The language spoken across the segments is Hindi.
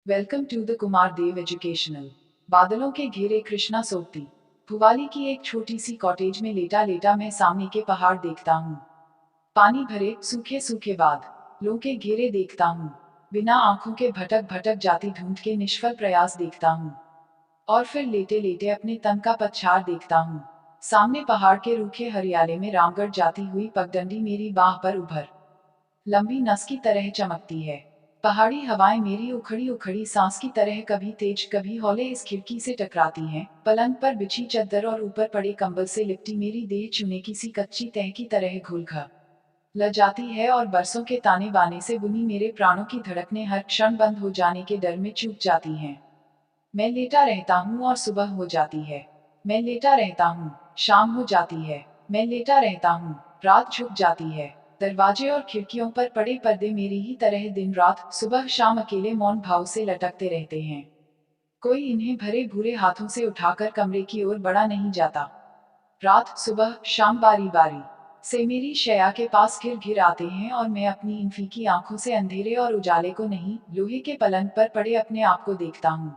Welcome to the Kumar Dev educational. बादलों के घेरे कृष्णा सोबती। भुवाली की एक छोटी सी कॉटेज में लेटा लेटा मैं सामने के पहाड़ देखता हूँ। पानी भरे सूखे सूखे बादलों के घेरे देखता हूँ। बिना आंखों के भटक भटक जाती धुंध के निष्फल प्रयास देखता हूँ। और फिर लेटे लेटे अपने तन का पतझार देखता हूँ। सामने पहाड़ के रूखे हरियाले में रामगढ़ जाती हुई पगडंडी मेरी बाह पर उभर लंबी नस की तरह चमकती है। पहाड़ी हवाएं मेरी उखड़ी उखड़ी सांस की तरह कभी तेज कभी हौले इस खिड़की से टकराती हैं। पलंग पर बिछी चद्दर और ऊपर पड़े कंबल से लिपटी मेरी देह चूने की सी कच्ची तह की तरह घुल ल जाती है और बरसों के ताने बाने से बुनी मेरे प्राणों की धड़कनें हर क्षण बंद हो जाने के डर में चूक जाती हैं। मैं लेटा रहता हूँ और सुबह हो जाती है। मैं लेटा रहता हूँ, शाम हो जाती है। मैं लेटा रहता हूँ, रात झुक जाती है। दरवाजे और खिड़कियों पर पड़े पर्दे मेरी ही तरह दिन रात सुबह शाम अकेले मौन भाव से लटकते रहते हैं। कोई इन्हें भरे भूरे हाथों से उठाकर कमरे की ओर बढ़ा नहीं जाता। रात सुबह शाम बारी बारी से मेरी शैया के पास घिर घिर आते हैं और मैं अपनी इन फीकी आंखों से अंधेरे और उजाले को नहीं, लोहे के पलंग पर पड़े अपने आप को देखता हूँ।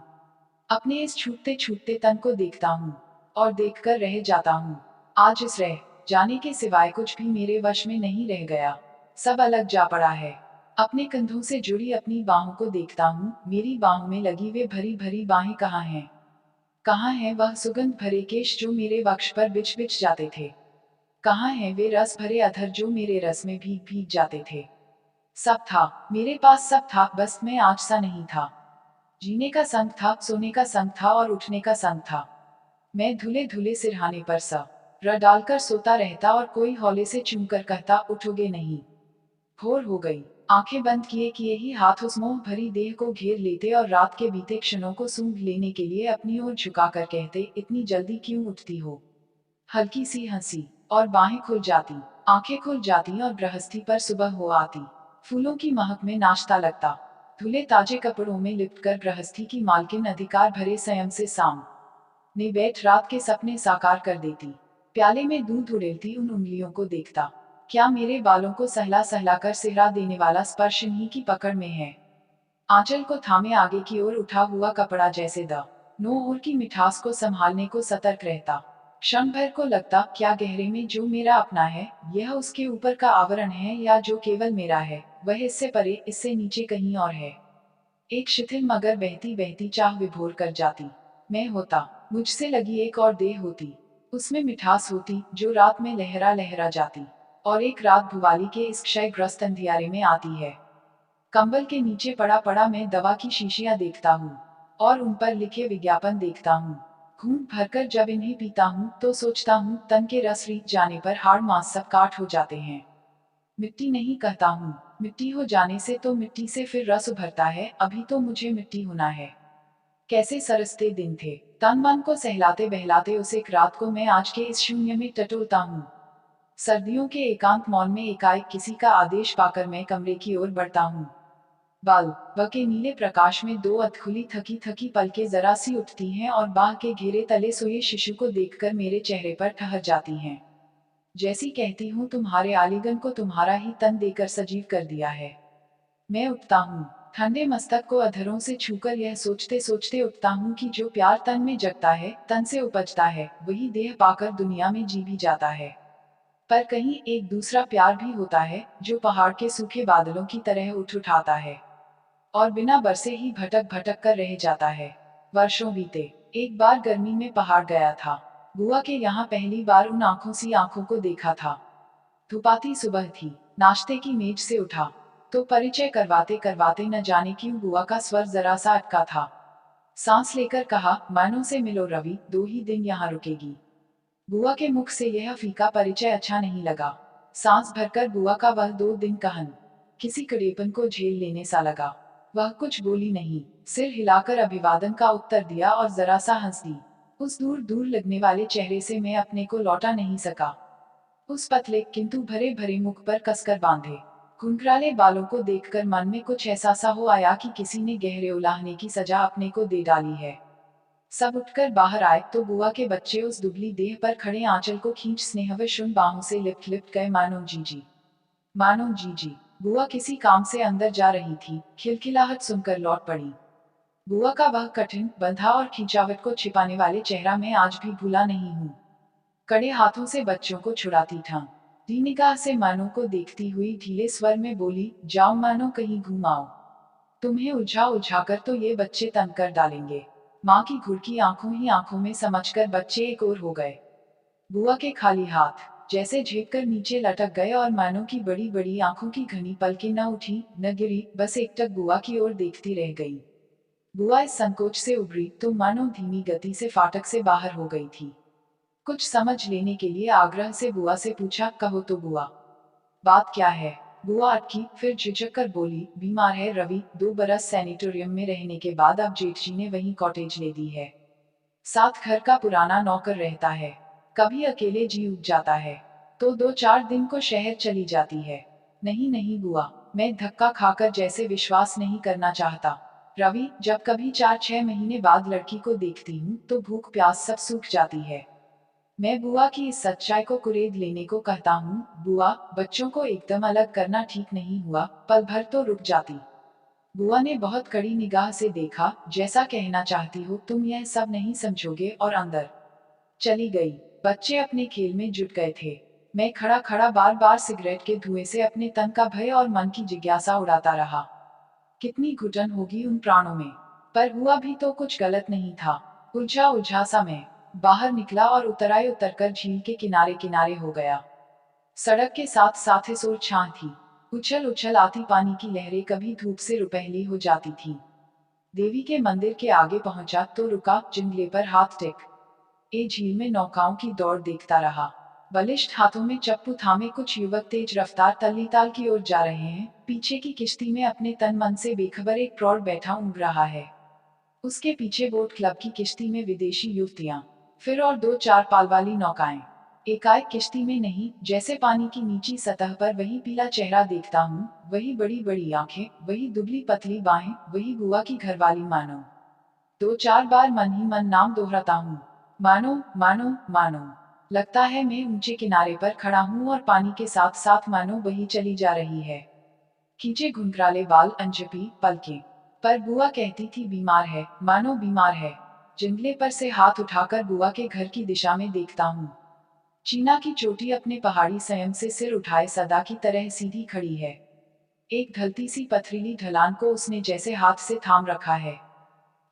अपने इस छूटते छूटते तन को देखता हूँ और देखकर रह जाता हूँ। आज इस रह जाने के सिवाय कुछ भी मेरे वश में नहीं रह गया। सब अलग जा पड़ा है। अपने कंधों से जुड़ी अपनी बाहों को देखता हूँ। मेरी बाहों में लगी वे भरी भरी बाहें कहाँ हैं? कहाँ है वह सुगंध भरे केश जो मेरे वक्ष पर बिछ बिछ जाते थे? कहाँ है वे रस भरे अधर जो मेरे रस में भीग भीग जाते थे? सब था, मेरे पास सब था, बस मैं आज सा नहीं था। जीने का संग था, सोने का संग था और उठने का संग था। मैं धुले धुले सिरहाने पर सा र डालकर सोता रहता और कोई हौले से चूम कर कहता, उठोगे नहीं? भोर हो गई। आंखें बंद किए किए ही हाथ उस मोह भरी देह को घेर लेते और रात के बीते क्षणों को सूंघ लेने के लिए अपनी ओर झुकाकर कहते, इतनी जल्दी क्यों उठती हो? हल्की सी हंसी और बाहें खुल जाती, आंखें खुल जाती और गृहस्थी पर सुबह हो आती। फूलों की महक में नाश्ता लगता। धुले ताजे कपड़ों में लिपटकर गृहस्थी की मालकिन अधिकार भरे संयम से सामने बैठ रात के सपने साकार कर देती। प्याले में दूध उड़ेलती उन उंगलियों को देखता। क्या मेरे बालों को सहला सहला कर सिहरा देने वाला स्पर्श इन्हीं की पकड़ में है? आंचल को थामे आगे की ओर उठा हुआ कपड़ा जैसे द नो और की मिठास को संभालने को सतर्क रहता। क्षण भर को लगता, क्या गहरे में जो मेरा अपना है, यह उसके ऊपर का आवरण है, या जो केवल मेरा है, वह इससे परे, इससे नीचे कहीं और है। एक शिथिल मगर बहती बहती चाह विभोर कर जाती। मैं होता, मुझसे लगी एक और देह होती। उसमें मिठास होती जो रात में लहरा लहरा जाती। और एक रात भुवाली के इस क्षयग्रस्त अंधियारे में आती है। कंबल के नीचे पड़ा पड़ा मैं दवा की शीशियां देखता हूँ और उन पर लिखे विज्ञापन देखता हूँ। घूंट भरकर जब इन्हें पीता हूँ तो सोचता हूँ, तन के रस रीत जाने पर हाड़ मांस सब काट हो जाते हैं। मिट्टी नहीं कहता हूँ, मिट्टी हो जाने से तो मिट्टी से फिर रस उभरता है, अभी तो मुझे मिट्टी होना है। कैसे सरसते दिन थे। तन मन को सहलाते बहलाते उस एक रात को मैं आज के इस शून्य में टटोलता हूँ। सर्दियों के एकांत मौन में एकाएक किसी का आदेश पाकर मैं कमरे की ओर बढ़ता हूँ। बल्ब के नीले प्रकाश में दो अधखुली थकी थकी पलकें जरा सी उठती हैं और बाह के घेरे तले सोए शिशु को देखकर मेरे चेहरे पर ठहर जाती हैं। जैसी कहती हूँ, तुम्हारे आलिंगन को तुम्हारा ही तन देकर सजीव कर दिया है। मैं उठता हूँ, ठंडे मस्तक को अधरों से छूकर यह सोचते सोचते उठता हूँ कि जो प्यार तन में जगता है, तन से उपजता है, वही देह पाकर दुनिया में जी भी जाता है। पर कहीं एक दूसरा प्यार भी होता है, जो पहाड़ के सूखे बादलों की तरह उठ उठाता है और बिना बरसे ही भटक भटक कर रह जाता है। वर्षों बीते। एक बार गर्मी में पहाड़ गया था। बुआ के यहाँ पहली बार उन आंखों सी आंखों को देखा था। धुपाती सुबह थी। नाश्ते की मेज से उठा तो परिचय करवाते करवाते न जाने क्यों बुआ का स्वर जरा सा अटका था। सांस लेकर कहा, मानो से मिलो रवि, 2 ही दिन यहाँ रुकेगी। बुआ के मुख से यह फीका परिचय अच्छा नहीं लगा। सांस भरकर बुआ का वह 2 दिन कहन किसी कड़ेपन को झेल लेने सा लगा। वह कुछ बोली नहीं, सिर हिलाकर अभिवादन का उत्तर दिया और जरा सा हंस दी। उस दूर दूर लगने वाले चेहरे से मैं अपने को लौटा नहीं सका। उस पतले किंतु भरे भरे मुख पर कसकर बांधे घुंघराले बालों को देखकर मन में कुछ ऐसा सा हो आया कि किसी ने गहरे उलाहने की सजा अपने को दे डाली है। सब उठकर बाहर आए तो बुआ के बच्चे उस दुबली देह पर खड़े आंचल को खींच स्नेहवश उन बाहों से लिपट लिपट गए, मानो जीजी, मानो जीजी। बुआ किसी काम से अंदर जा रही थी, खिलखिलाहट सुनकर लौट पड़ी। बुआ का वह कठिन, बंधा और खिंचावट को छिपाने वाले चेहरा मैं आज भी भूला नहीं हूँ। कड़े हाथों से बच्चों को छुड़ाती था। दी निगाह से मानो को देखती हुई धीरे स्वर में बोली, जाओ मानो कहीं घूम आओ। तुम्हें उलझा उलझाकर तो ये बच्चे तंग कर डालेंगे। माँ की घुड़की आंखों ही आंखों में समझकर बच्चे एक ओर हो गए। बुआ के खाली हाथ जैसे झेप कर नीचे लटक गए और मानो की बड़ी बड़ी आंखों की घनी पलकें न उठी न गिरी, बस एकटक बुआ की ओर देखती रह गई। बुआ इस संकोच से उभरी तो मानो धीमी गति से फाटक से बाहर हो गई थी। कुछ समझ लेने के लिए आग्रह से बुआ से पूछा, कहो तो बुआ, बात क्या है। बुआ अटकी, फिर झिझक कर बोली, बीमार है रवि, 2 बरस सैनिटोरियम में रहने के बाद अब जेठ जी ने वहीं कॉटेज ले दी है। साथ घर का पुराना नौकर रहता है। कभी अकेले जी उठ जाता है तो 2-4 दिन को शहर चली जाती है। नहीं नहीं बुआ, मैं धक्का खाकर जैसे विश्वास नहीं करना चाहता। रवि, जब कभी 4-6 महीने बाद लड़की को देखती हूँ तो भूख प्यास सब सूख जाती है। मैं बुआ की इस सच्चाई को कुरेद लेने को कहता हूँ। बुआ, बच्चों को एकदम अलग करना ठीक नहीं हुआ, पल भर तो रुक जाती। बुआ ने बहुत कड़ी निगाह से देखा, जैसा कहना चाहती हो तुम यह सब नहीं समझोगे, और अंदर चली गई। बच्चे अपने खेल में जुट गए थे। मैं खड़ा खड़ा बार बार सिगरेट के धुएं से अपने तन का भय और मन की जिज्ञासा उड़ाता रहा। कितनी घुटन होगी उन प्राणों में। पर हुआ भी तो कुछ गलत नहीं था। उलझा उलझा सा मैं बाहर निकला और उतराई उतरकर झील के किनारे किनारे हो गया। सड़क के साथ साथ इस ओर छां थी। उछल उछल आती पानी की लहरें कभी धूप से रुपहली हो जाती थी। देवी के मंदिर के आगे पहुंचा तो रुका, जिंगले पर हाथ टेक ए झील में नौकाओं की दौड़ देखता रहा। बलिष्ठ हाथों में चप्पू थामे कुछ युवक तेज रफ्तार तल्लीताल की ओर जा रहे हैं। पीछे की किश्ती में अपने तन मन से बेखबर एक प्रौढ़ बैठा ऊँघ रहा है। उसके पीछे बोट क्लब की किश्ती में विदेशी युवतियां, फिर और 2-4 पाल वाली नौकाएं। एकाएक किश्ती में नहीं, जैसे पानी की नीची सतह पर वही पीला चेहरा देखता हूँ, वही बड़ी बड़ी आंखें, वही दुबली पतली बाहें, वही बुआ की घरवाली मानो। 2-4 बार मन ही मन नाम दोहराता हूँ, मानो मानो मानो। लगता है मैं ऊंचे किनारे पर खड़ा हूँ और पानी के साथ साथ मानो बही चली जा रही है। खींचे घुंघराले बाल, अनजपी पलकें। पर बुआ कहती थी बीमार है, मानो बीमार है। जंगले पर से हाथ उठाकर बुआ के घर की दिशा में देखता हूँ। चीना की चोटी अपने पहाड़ी संयम से सिर उठाए सदा की तरह सीधी खड़ी है। एक ढलती सी पथरीली ढलान को उसने जैसे हाथ से थाम रखा है।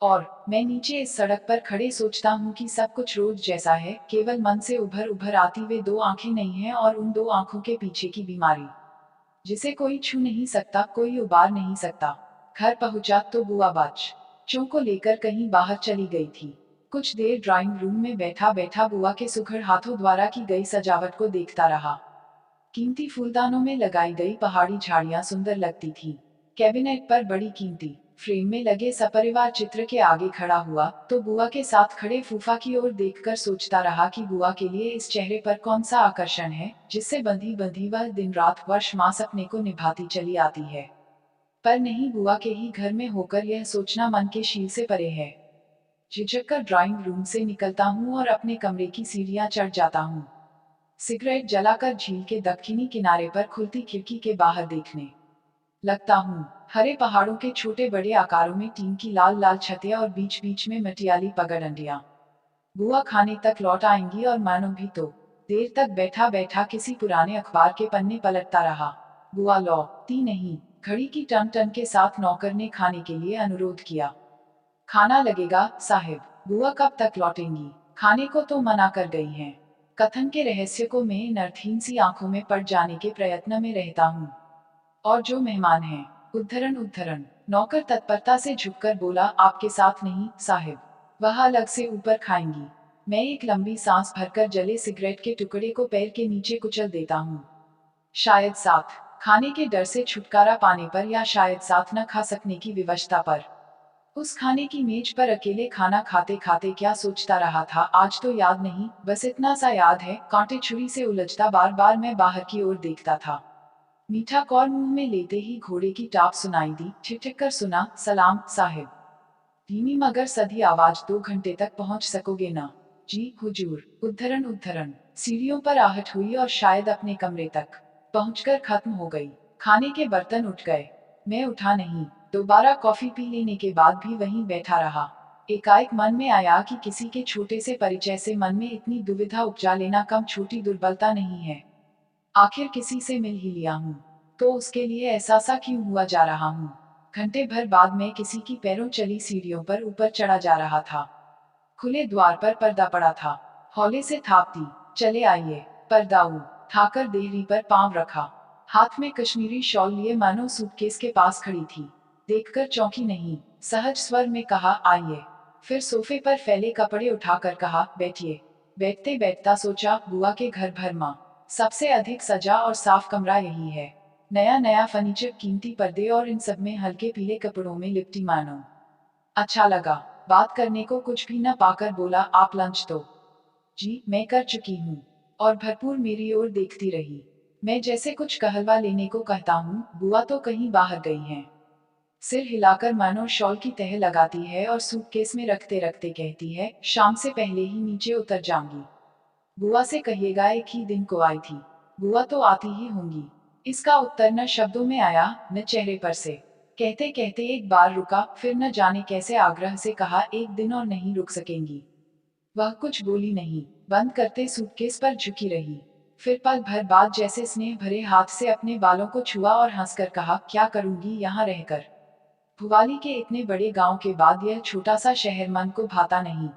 और मैं नीचे इस सड़क पर खड़े सोचता हूँ कि सब कुछ रोज जैसा है, केवल मन से उभर उभर आती वे 2 आंखें नहीं हैं और उन 2 आंखों के पीछे की बीमारी, जिसे कोई छू नहीं सकता, कोई उबार नहीं सकता। घर पहुंचा तो बुआ बच्चों को लेकर कहीं बाहर चली गई थी। कुछ देर ड्राइंग रूम में बैठा बैठा बुआ के सुघड़ हाथों द्वारा की गई सजावट को देखता रहा। कीमती फूलदानों में लगाई गई पहाड़ी झाड़ियां सुंदर लगती थी। कैबिनेट पर बड़ी कीमती फ्रेम में लगे सपरिवार चित्र के आगे खड़ा हुआ तो बुआ के साथ खड़े फूफा की ओर देखकर सोचता रहा कि बुआ के लिए इस चेहरे पर कौन सा आकर्षण है, जिससे बंधी बंधी वह दिन रात वर्ष मास अपने को निभाती चली आती है। पर नहीं, बुआ के ही घर में होकर यह सोचना मन के शील से परे है। झिझक कर ड्राइंग रूम से निकलता हूँ और अपने कमरे की सीढ़ियां चढ़ जाता हूँ। सिगरेट जलाकर झील के दक्षिणी किनारे पर खुलती खिड़की के बाहर देखने लगता हूँ। हरे पहाड़ों के छोटे बड़े आकारों में टीन की लाल लाल छतें और बीच बीच में मटियाली पगडंडियां। बुआ खाने तक लौट आएंगी और मानो भी तो। देर तक बैठा बैठा किसी पुराने अखबार के पन्ने पलटता रहा। बुआ लौटती नहीं। घड़ी की टन टन के साथ नौकर ने खाने के लिए अनुरोध किया। खाना लगेगा साहिब। बुआ कब तक लौटेंगी, खाने को तो मना कर गई हैं। कथन के रहस्य को मैं इन अर्थहीन सी आंखों में पड़ जाने के प्रयत्न में रहता हूँ। और जो मेहमान हैं, उद्धरण उद्धरण। नौकर तत्परता से झुककर बोला, आपके साथ नहीं साहिब, वह अलग से ऊपर खाएंगी। मैं एक लंबी सांस भरकर जले सिगरेट के टुकड़े को पैर के नीचे कुचल देता हूँ। शायद साथ खाने के डर से छुटकारा पाने पर, या शायद साथ न खा सकने की विवशता पर। उस खाने की मेज पर अकेले खाना खाते खाते क्या सोचता रहा था आज तो याद नहीं, बस इतना सा याद है, कांटे छुरी से उलझता बार बार मैं बाहर की ओर देखता था। मीठा कौर मुंह में लेते ही घोड़े की टाप सुनाई दी। ठिठक कर सुना, सलाम साहिब। धीमी मगर सधी आवाज, 2 घंटे तक पहुंच सकोगे ना। जी हुजूर। उद्धरण उद्धरण। सीढ़ियों पर आहट हुई और शायद अपने कमरे तक पहुंचकर खत्म हो गई। खाने के बर्तन उठ गए। मैं उठा नहीं। दोबारा कॉफी पी लेने के बाद भी वहीं बैठा रहा। एकाएक मन में आया कि किसी के छोटे से परिचय से मन में इतनी दुविधा उपजा लेना कम छोटी दुर्बलता नहीं है। आखिर किसी से मिल ही लिया हूँ, तो उसके लिए ऐसा सा क्यों हुआ जा रहा हूँ। घंटे भर बाद मैं किसी की पैरों चली सीढ़ियों पर ऊपर चढ़ा जा रहा था। खुले द्वार पर पर्दा पड़ा था। हौले से थाप दी, चले आइए। पर्दा उठाकर देहरी पर पांव रखा। हाथ में कश्मीरी शॉल लिए मानो सूटकेस के पास खड़ी थी। देखकर चौंकी नहीं, सहज स्वर में कहा, आइए। फिर सोफे पर फैले कपड़े उठाकर कहा, बैठिए। बैठते बैठता सोचा, बुआ के घर भर माँ सबसे अधिक सजा और साफ कमरा यही है। नया नया फर्नीचर, कीमती पर्दे और इन सब में हल्के पीले कपड़ों में लिपटी मानो। अच्छा लगा। बात करने को कुछ भी न पाकर बोला, आप लंच तो। जी मैं कर चुकी हूँ। और भरपूर मेरी ओर देखती रही। मैं जैसे कुछ कहलवा लेने को कहता हूँ, बुआ तो कहीं बाहर गई हैं। सिर हिलाकर मानो शॉल की तह लगाती है और सूटकेस में रखते रखते कहती है, शाम से पहले ही नीचे उतर जाऊंगी। बुआ से कहिएगा एक ही दिन को आई थी। बुआ तो आती ही होंगी। इसका उत्तर न शब्दों में आया, न चेहरे पर से। कहते कहते एक बार रुका, फिर न जाने कैसे आग्रह से कहा, एक दिन और नहीं रुक सकेंगी। वह कुछ बोली नहीं, बंद करते सूटकेस पर झुकी रही। फिर पल भर बाद जैसे स्नेह भरे हाथ से अपने बालों को छुआ और हंसकर कहा, क्या करूंगी यहाँ रहकर। भुवाली के इतने बड़े गांव के बाद यह छोटा सा शहर मन को भाता नहीं।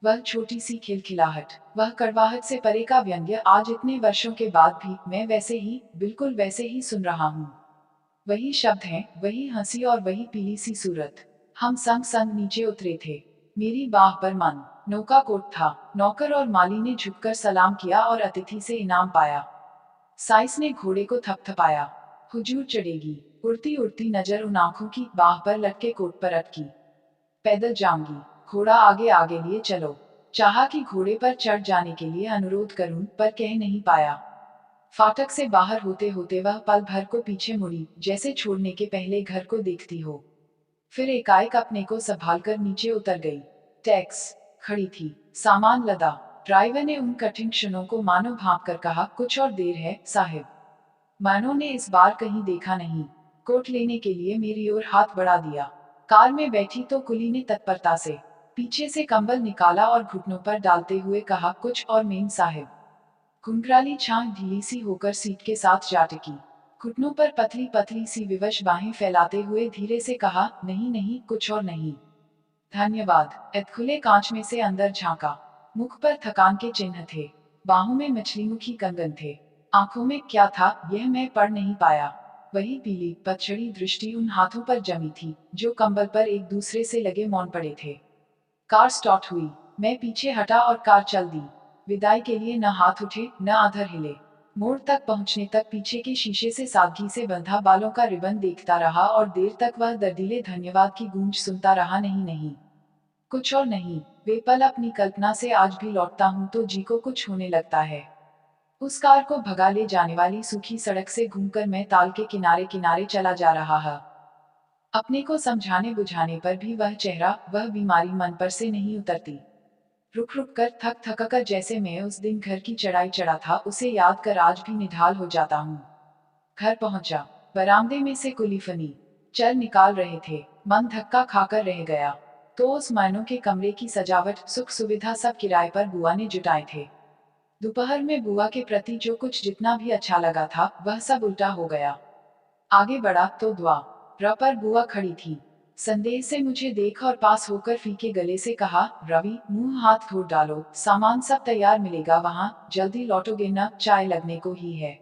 वह छोटी सी खिलखिलाहट, वह कड़वाहट से परे का व्यंग्य आज इतने वर्षों के बाद भी मैं वैसे ही, बिल्कुल वैसे ही सुन रहा हूँ। वही शब्द हैं, वही हंसी और वही पीली सी सूरत। हम संग संग नीचे उतरे थे। मेरी बाह पर मन नौका कोट था। नौकर और माली ने झुककर सलाम किया और अतिथि से इनाम पाया। साइस ने घोड़े को थपथपाया। हुजूर चढ़ेगी। उड़ती उड़ती नजर उन आंखों की बाह पर लटके कोट पर अटकी। पैदल जाऊंगी। घोड़ा आगे आगे लिए चलो। चाहा कि घोड़े पर चढ़ जाने के लिए अनुरोध करूं, पर कह नहीं पाया। फाटक से बाहर होते होते वह पल भर को पीछे मुड़ी, जैसे छोड़ने के पहले घर को देखती हो। फिर एकाएक अपने को संभाल कर नीचे उतर गई। टैक्स खड़ी थी, सामान लदा। ड्राइवर ने उन कठिन क्षणों को मानो भांप कर कहा, कुछ और देर है साहिब। मानो ने इस बार कहीं देखा नहीं। कोट लेने के लिए मेरी ओर हाथ बढ़ा दिया। कार में बैठी तो कुली ने तत्परता से पीछे से कंबल निकाला और घुटनों पर डालते हुए कहा, कुछ और मेम साहिब। घुंघराली छां ढीली सी होकर सीट के साथ जा टिकी। घुटनों पर पतली पतली सी विवश बाहें फैलाते हुए धीरे से कहा, नहीं नहीं, कुछ और नहीं। धन्यवाद। एत खुले कांच में से अंदर झांका। मुख पर थकान के चिन्ह थे। बाहों में मछलीमुखी कंगन थे। आंखों में क्या था यह मैं पढ़ नहीं पाया। वही पीली पतझड़ी दृष्टि उन हाथों पर जमी थी, जो कंबल पर एक दूसरे से लगे मौन पड़े थे। कार स्टार्ट हुई। मैं पीछे हटा और कार चल दी। विदाई के लिए न हाथ उठे न आधर हिले। मोड़ तक पहुंचने तक पीछे के शीशे से सादगी से बंधा बालों का रिबन देखता रहा और देर तक वह दर्दीले धन्यवाद की गूंज सुनता रहा। नहीं नहीं, कुछ और नहीं। वे पल अपनी कल्पना से आज भी लौटता हूँ तो जी को कुछ होने लगता है। उस कार को भगा ले जाने वाली सूखी सड़क से घूमकर मैं ताल के किनारे किनारे चला जा रहा है। अपने को समझाने बुझाने पर भी वह चेहरा, वह बीमारी मन पर से नहीं उतरती। रुक रुक कर, थक थक कर, जैसे मैं उस दिन घर की चढ़ाई चढ़ा था, उसे याद कर आज भी निढाल हो जाता हूँ। घर पहुंचा। बरामदे में से कुलीफनी चर निकाल रहे थे। मन धक्का खाकर रह गया। तो उस मायनों के कमरे की सजावट, सुख सुविधा सब किराए पर बुआ ने जुटाए थे। दोपहर में बुआ के प्रति जो कुछ जितना भी अच्छा लगा था, वह सब उल्टा हो गया। आगे बढ़ा तो द्वार पर बुआ खड़ी थी। संदेह से मुझे देख और पास होकर फीके गले से कहा, रवि मुंह हाथ धो डालो, सामान सब तैयार मिलेगा वहाँ, जल्दी लौटोगे न, चाय लगने को ही है।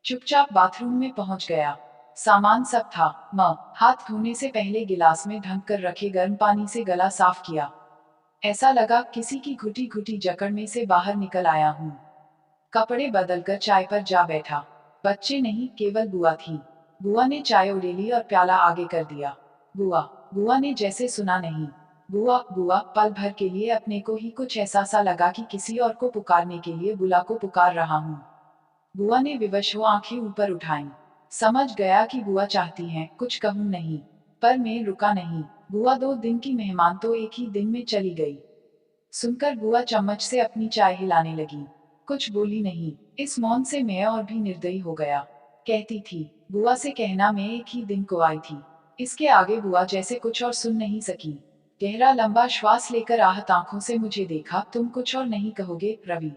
चुपचाप बाथरूम में पहुंच गया। सामान सब था। हाथ धोने से पहले गिलास में ढंक कर रखे गर्म पानी से गला साफ किया। ऐसा लगा किसी की घुटी घुटी जकड़ में से बाहर निकल आया हूँ। कपड़े बदलकर चाय पर जा बैठा। बच्चे नहीं, केवल बुआ थी। बुआ ने चाय उड़ेली और प्याला आगे कर दिया। बुआ बुआ ने जैसे सुना नहीं। बुआ बुआ, पल भर के लिए अपने को ही कुछ ऐसा सा लगा कि किसी और को पुकारने के लिए बुला को पुकार रहा हूँ। बुआ ने विवश हो आंखें ऊपर उठाईं। समझ गया कि बुआ चाहती हैं कुछ कहूं नहीं, पर मैं रुका नहीं। बुआ 2 दिन की मेहमान तो एक ही दिन में चली गई। सुनकर बुआ चम्मच से अपनी चाय हिलाने लगी। कुछ बोली नहीं। इस मौन से मैं और भी निर्दयी हो गया। कहती थी, बुआ से कहना मैं एक ही दिन को आई थी। इसके आगे बुआ जैसे कुछ और सुन नहीं सकी। गहरा लंबा श्वास लेकर आहत आंखों से मुझे देखा। तुम कुछ और नहीं कहोगे रवि?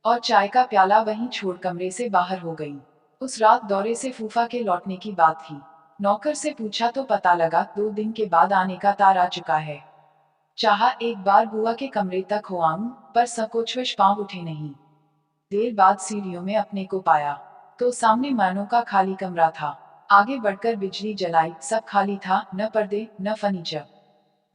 और चाय का प्याला वहीं छोड़ कमरे से बाहर हो गई। उस रात दौरे से फूफा के लौटने की बात थी। नौकर से पूछा तो पता लगा 2 दिन के बाद आने का तार आ चुका है। चाहा एक बार बुआ के कमरे तक हो आऊं, पर संकोचवश पांव उठे नहीं। देर बाद सीढ़ियों में अपने को पाया तो सामने मानो का खाली कमरा था। आगे बढ़कर बिजली जलाई, सब खाली था, न पर्दे न फर्नीचर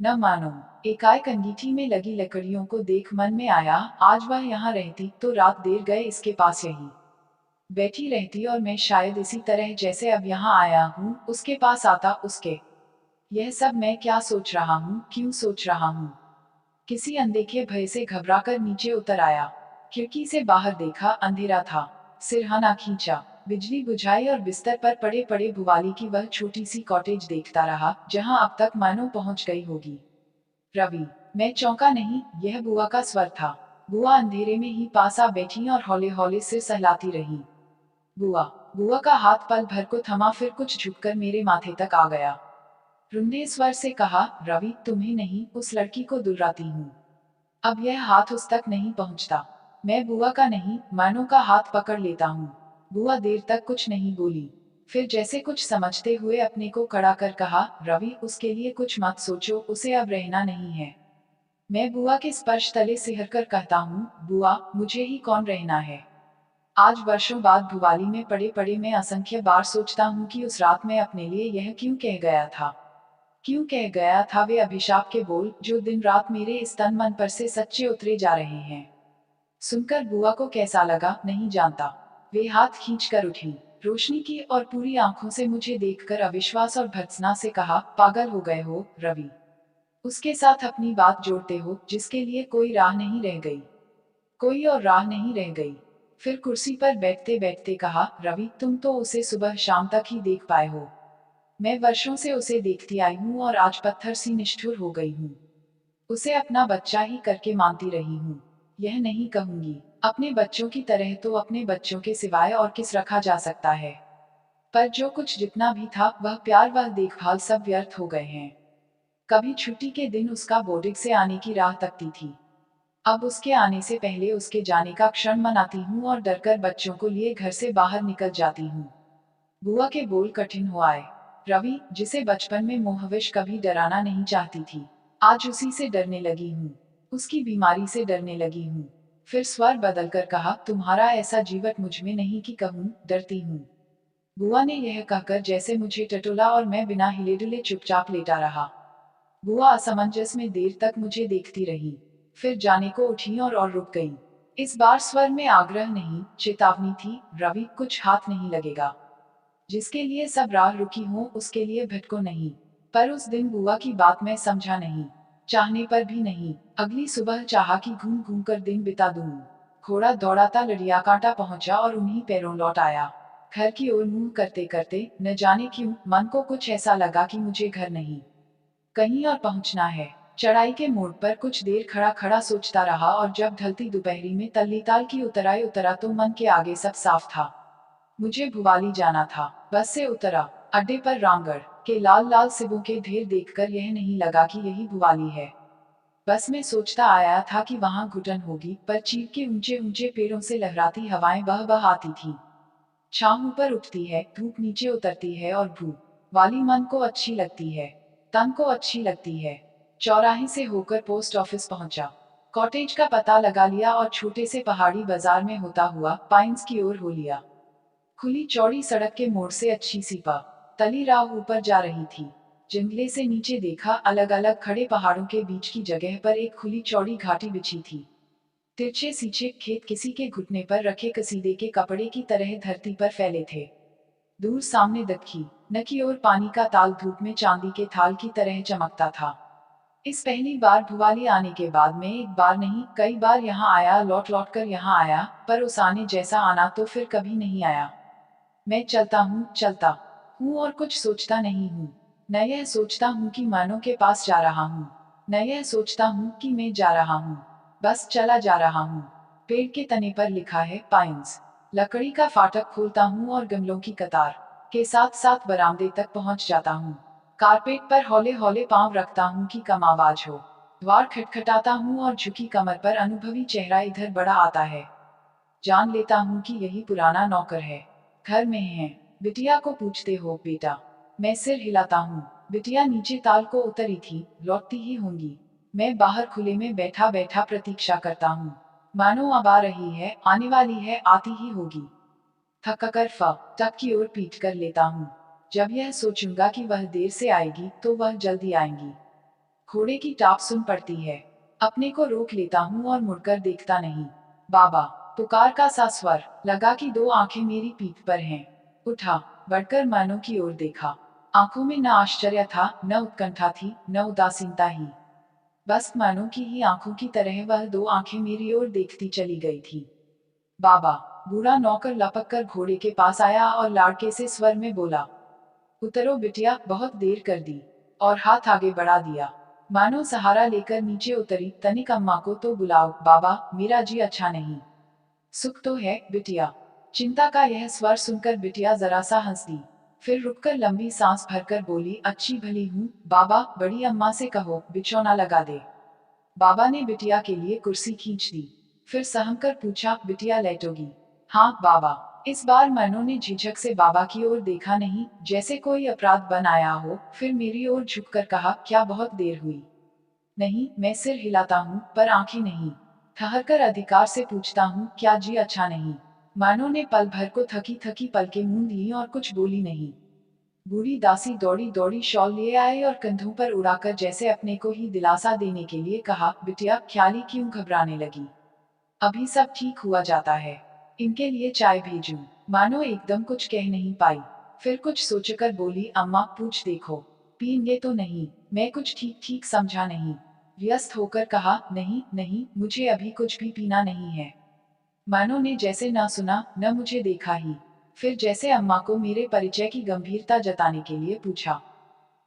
न मानो। एकाएक अंगीठी में लगी लकड़ियों को देख मन में आया, आज वह यहाँ रहती तो रात देर गए इसके पास यही बैठी रहती और मैं शायद इसी तरह जैसे अब यहाँ आया हूँ उसके पास आता। उसके यह सब मैं क्या सोच रहा हूँ, क्यों सोच रहा हूँ? किसी अनदेखे भय से घबराकर नीचे उतर आया। खिड़की से बाहर देखा, अंधेरा था। सिरहाना खींचा, बिजली बुझाई और बिस्तर पर पड़े पड़े भुवाली की वह छोटी सी कॉटेज देखता रहा जहां अब तक मानो पहुंच गई होगी। रवि। मैं चौंका नहीं, यह बुआ का स्वर था। बुआ अंधेरे में ही पास आ बैठी और हौले हौले सिर सहलाती रही। बुआ। बुआ का हाथ पल भर को थमा, फिर कुछ झुककर मेरे माथे तक आ गया। रुंधे स्वर से कहा, रवि तुम्हें नहीं, उस लड़की को दुर्राती हूँ। अब यह हाथ उस तक नहीं पहुँचता। मैं बुआ का नहीं, मानो का हाथ पकड़ लेता हूँ। बुआ देर तक कुछ नहीं बोली। फिर जैसे कुछ समझते हुए अपने को कड़ा कर कहा, रवि उसके लिए कुछ मत सोचो, उसे अब रहना नहीं है। मैं बुआ के स्पर्श तले सिहर कर कहता हूँ, बुआ मुझे ही कौन रहना है। आज वर्षों बाद भुवाली में पड़े पड़े मैं असंख्य बार सोचता हूँ कि उस रात में अपने लिए यह क्यों कह गया था। क्यों कह गया था वे अभिशाप के बोल जो दिन रात मेरे इस तन मन पर से सच्चे उतरे जा रहे हैं। सुनकर बुआ को कैसा लगा नहीं जानता। वे हाथ खींच कर उठी, रोशनी की और पूरी आंखों से मुझे देखकर अविश्वास और भर्त्सना से कहा, पागल हो गए हो रवि। उसके साथ अपनी बात जोड़ते हो जिसके लिए कोई राह नहीं रह गई, कोई और राह नहीं रह गई। फिर कुर्सी पर बैठते बैठते कहा, रवि तुम तो उसे सुबह शाम तक ही देख पाए हो। मैं वर्षों से उसे देखती आई हूँ और आज पत्थर सी निष्ठुर हो गई हूँ। उसे अपना बच्चा ही करके मानती रही हूँ। यह नहीं कहूंगी, अपने बच्चों की तरह तो अपने बच्चों के सिवाय और किस रखा जा सकता है। पर जो कुछ जितना भी था, वह प्यार वह देखभाल सब व्यर्थ हो गए हैं। कभी छुट्टी के दिन उसका बोर्डिंग से आने की राह तकती थी। अब उसके आने से पहले उसके जाने का क्षण मनाती हूँ और डरकर बच्चों को लिए घर से बाहर निकल जाती हूँ। बुआ के बोल कठिन हो आए। रवि, जिसे बचपन में मोहविश कभी डराना नहीं चाहती थी, आज उसी से डरने लगी हूँ। उसकी बीमारी से डरने लगी हूँ। फिर स्वर बदलकर कहा, तुम्हारा ऐसा जीवट मुझ में नहीं कि कहूँ, डरती हूँ। बुआ ने यह कहकर जैसे मुझे टटोला और मैं बिना हिले डुले चुपचाप लेटा रहा। बुआ असमंजस में देर तक मुझे देखती रही, फिर जाने को उठी और रुक गई। इस बार स्वर में आग्रह नहीं, चेतावनी थी, रवि कुछ हाथ नहीं लगेगा। जिसके लिए सब राह रुकी हो उसके लिए भटको नहीं। पर उस दिन बुआ की बात मैं समझा नहीं, चाहने पर भी नहीं। अगली सुबह चाहा कि घूम घूम कर दिन बिता दूं। घोड़ा दौड़ाता लड़िया कांटा पहुंचा और उन्हीं पैरों लौट आया। घर की ओर मुंह करते करते न जाने क्यों मन को कुछ ऐसा लगा कि मुझे घर नहीं, कहीं और पहुंचना है। चढ़ाई के मोड़ पर कुछ देर खड़ा खड़ा सोचता रहा और जब ढलती दोपहरी में तल्लीताल की उतराई उतरा तो मन के आगे सब साफ था। मुझे भुवाली जाना था। बस से उतरा। अड्डे पर रामगढ़ के लाल लाल सिबों के ढेर देखकर यह नहीं लगा कि यही भुवाली है। बस में सोचता आया था कि वहां घुटन होगी, पर चीर के ऊंचे ऊंचे पेड़ों से लहराती हवाएं बह बह आती थी। छांव ऊपर उठती है, धूप नीचे उतरती है और भू वाली मन को अच्छी लगती है, तन को अच्छी लगती है। चौराहे से होकर पोस्ट ऑफिस पहुंचा। कॉटेज का पता लगा लिया और छोटे से पहाड़ी बाजार में होता हुआ पाइन्स की ओर हो लिया। खुली चौड़ी सड़क के मोड़ से अच्छी सी तली राह ऊपर जा रही थी। जंगले से नीचे देखा, अलग अलग खड़े पहाड़ों के बीच की जगह पर एक खुली चौड़ी घाटी बिछी थी। तिरछे सींचे खेत किसी के घुटने पर रखे कसीदे के कपड़े की तरह धरती पर फैले थे। दूर सामने दक्खी न की ओर पानी का ताल धूप में चांदी के थाल की तरह चमकता था। इस पहली बार भुवाली आने के बाद मैं एक बार नहीं कई बार यहाँ आया, लौट लौट कर यहाँ आया, पर उस आने जैसा आना तो फिर कभी नहीं आया। मैं चलता हूँ और कुछ सोचता नहीं हूँ। न यह सोचता हूँ कि मानो के पास जा रहा हूँ, न यह सोचता हूँ कि मैं जा रहा हूँ। बस चला जा रहा हूँ। पेड़ के तने पर लिखा है पाइन्स। लकड़ी का फाटक खोलता हूँ और गमलों की कतार के साथ साथ बरामदे तक पहुंच जाता हूँ। कारपेट पर हौले हौले पांव रखता हूँ कि कम आवाज हो। द्वार खटखटाता हूँ और झुकी कमर पर अनुभवी चेहरा इधर बड़ा आता है। जान लेता हूँ कि यही पुराना नौकर है। घर में है। बिटिया को पूछते हो बेटा? मैं सिर हिलाता हूँ। बिटिया नीचे ताल को उतरी थी, लौटती ही होंगी। मैं बाहर खुले में बैठा बैठा प्रतीक्षा करता हूँ। मानो अब आ रही है, आने वाली है, आती ही होगी। थक कर तक की ओर पीट कर लेता हूँ। जब यह सोचूंगा कि वह देर से आएगी तो वह जल्दी आएंगी। घोड़े की टाप सुन पड़ती है। अपने को रोक लेता हूँ और मुड़कर देखता नहीं। बाबा, पुकार का सा स्वर लगा कि दो आंखें मेरी पीठ पर हैं। उठा, बढ़कर मानो की ओर देखा। आंखों में न आश्चर्य था, न उत्कंठा थी, न उदासीनता ही। बस मानो की ही आंखों की तरह वह दो आंखें मेरी ओर देखती चली गई थी। बाबा, बूढ़ा नौकर लपक कर घोड़े के पास आया और लाड़के से स्वर में बोला, उतरो बिटिया, बहुत देर कर दी। और हाथ आगे बढ़ा दिया। मानो सहारा लेकर नीचे उतरी, तनिक अम्मा को तो बुलाओ। बाबा, मेरा जी अच्छा नहीं। सुख तो है बिटिया? चिंता का यह स्वर सुनकर बिटिया जरा सा हंस दी। फिर रुककर लंबी सांस भरकर बोली, अच्छी भली हूँ बाबा, बड़ी अम्मा से कहो बिछौना लगा दे। बाबा ने बिटिया के लिए कुर्सी खींच दी। फिर सहमकर पूछा, बिटिया लेटोगी? हाँ बाबा। इस बार मनु ने झिझक से बाबा की ओर देखा नहीं, जैसे कोई अपराध बन आया हो। फिर मेरी ओर झुककर कहा, क्या बहुत देर हुई? नहीं, मैं सिर हिलाता हूँ, पर आंखें नहीं। ठहरकर अधिकार से पूछता हूँ, क्या जी अच्छा नहीं? मानो ने पल भर को थकी थकी पलकें मूंद ली और कुछ बोली नहीं। बूढ़ी दासी दौड़ी दौड़ी शॉल लिए आए और कंधों पर उड़ाकर जैसे अपने को ही दिलासा देने के लिए कहा, बिटिया ख्याली क्यों घबराने लगी? अभी सब ठीक हुआ जाता है। इनके लिए चाय भेजूं? मानो एकदम कुछ कह नहीं पाई। फिर कुछ सोचकर बोली, अम्मा पूछ देखो, पिएंगे तो नहीं? मैं कुछ ठीक ठीक समझा नहीं। व्यस्त होकर कहा, नहीं नहीं, मुझे अभी कुछ भी पीना नहीं है। मानो ने जैसे ना सुना, न मुझे देखा ही। फिर जैसे अम्मा को मेरे परिचय की गंभीरता जताने के लिए पूछा,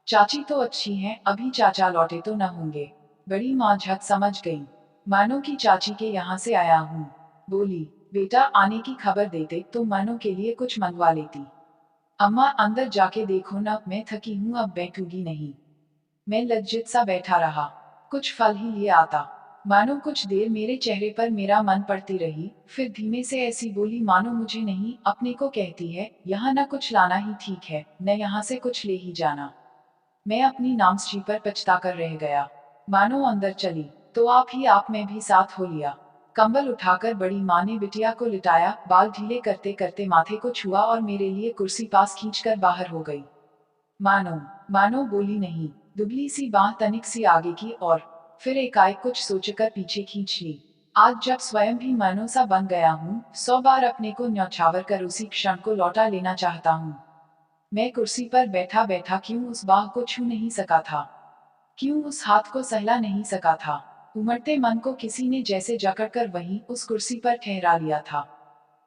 चाची तो अच्छी हैं, अभी चाचा लौटे तो न होंगे? बड़ी माँ झट समझ गई। मानो की चाची के यहाँ से आया हूँ। बोली, बेटा आने की खबर देते तो मानो के लिए कुछ मंगवा लेती। अम्मा अंदर जाके देखो न, मैं थकी हूँ, अब बैठूंगी नहीं। मैं लज्जित सा बैठा रहा। कुछ फल ही लिए आता। मानो कुछ देर मेरे चेहरे पर मेरा मन पड़ती रही, फिर धीमे से ऐसी बोली मानो मुझे नहीं, अपने को कहती है, यहाँ न कुछ लाना ही ठीक है, न यहाँ से कुछ ले ही जाना। मैं अपनी नामस्त्री पर पछता कर रह गया। मानो अंदर चली तो आप में भी साथ हो लिया। कंबल उठाकर बड़ी माँ ने बिटिया को लिटाया, बाल ढीले करते करते माथे को छुआ और मेरे लिए कुर्सी पास खींचकर बाहर हो गई। मानो मानो बोली नहीं। दुबली सी बाह तनिक सी आगे की और फिर एकाएक कुछ सोचकर पीछे खींच ली। आज जब स्वयं भी मानो सा बन गया हूँ, 100 बार अपने को न्यौछावर कर उसी क्षण को लौटा लेना चाहता हूँ। मैं कुर्सी पर बैठा बैठा क्यों उस बाह को छू नहीं सका था? क्यों उस हाथ को सहला नहीं सका था? उमड़ते मन को किसी ने जैसे जकड़कर वहीं उस कुर्सी पर ठहरा लिया था।